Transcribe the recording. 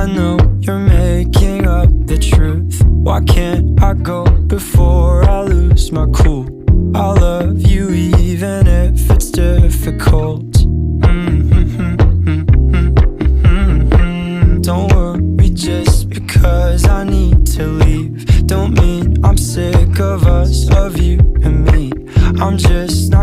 I know you're making up the truth. Why can't I go before I lose my cool? I love you even if it's difficult. Don't worry just because I need to leave. Don't mean I'm sick of us, of you and me. I'm just not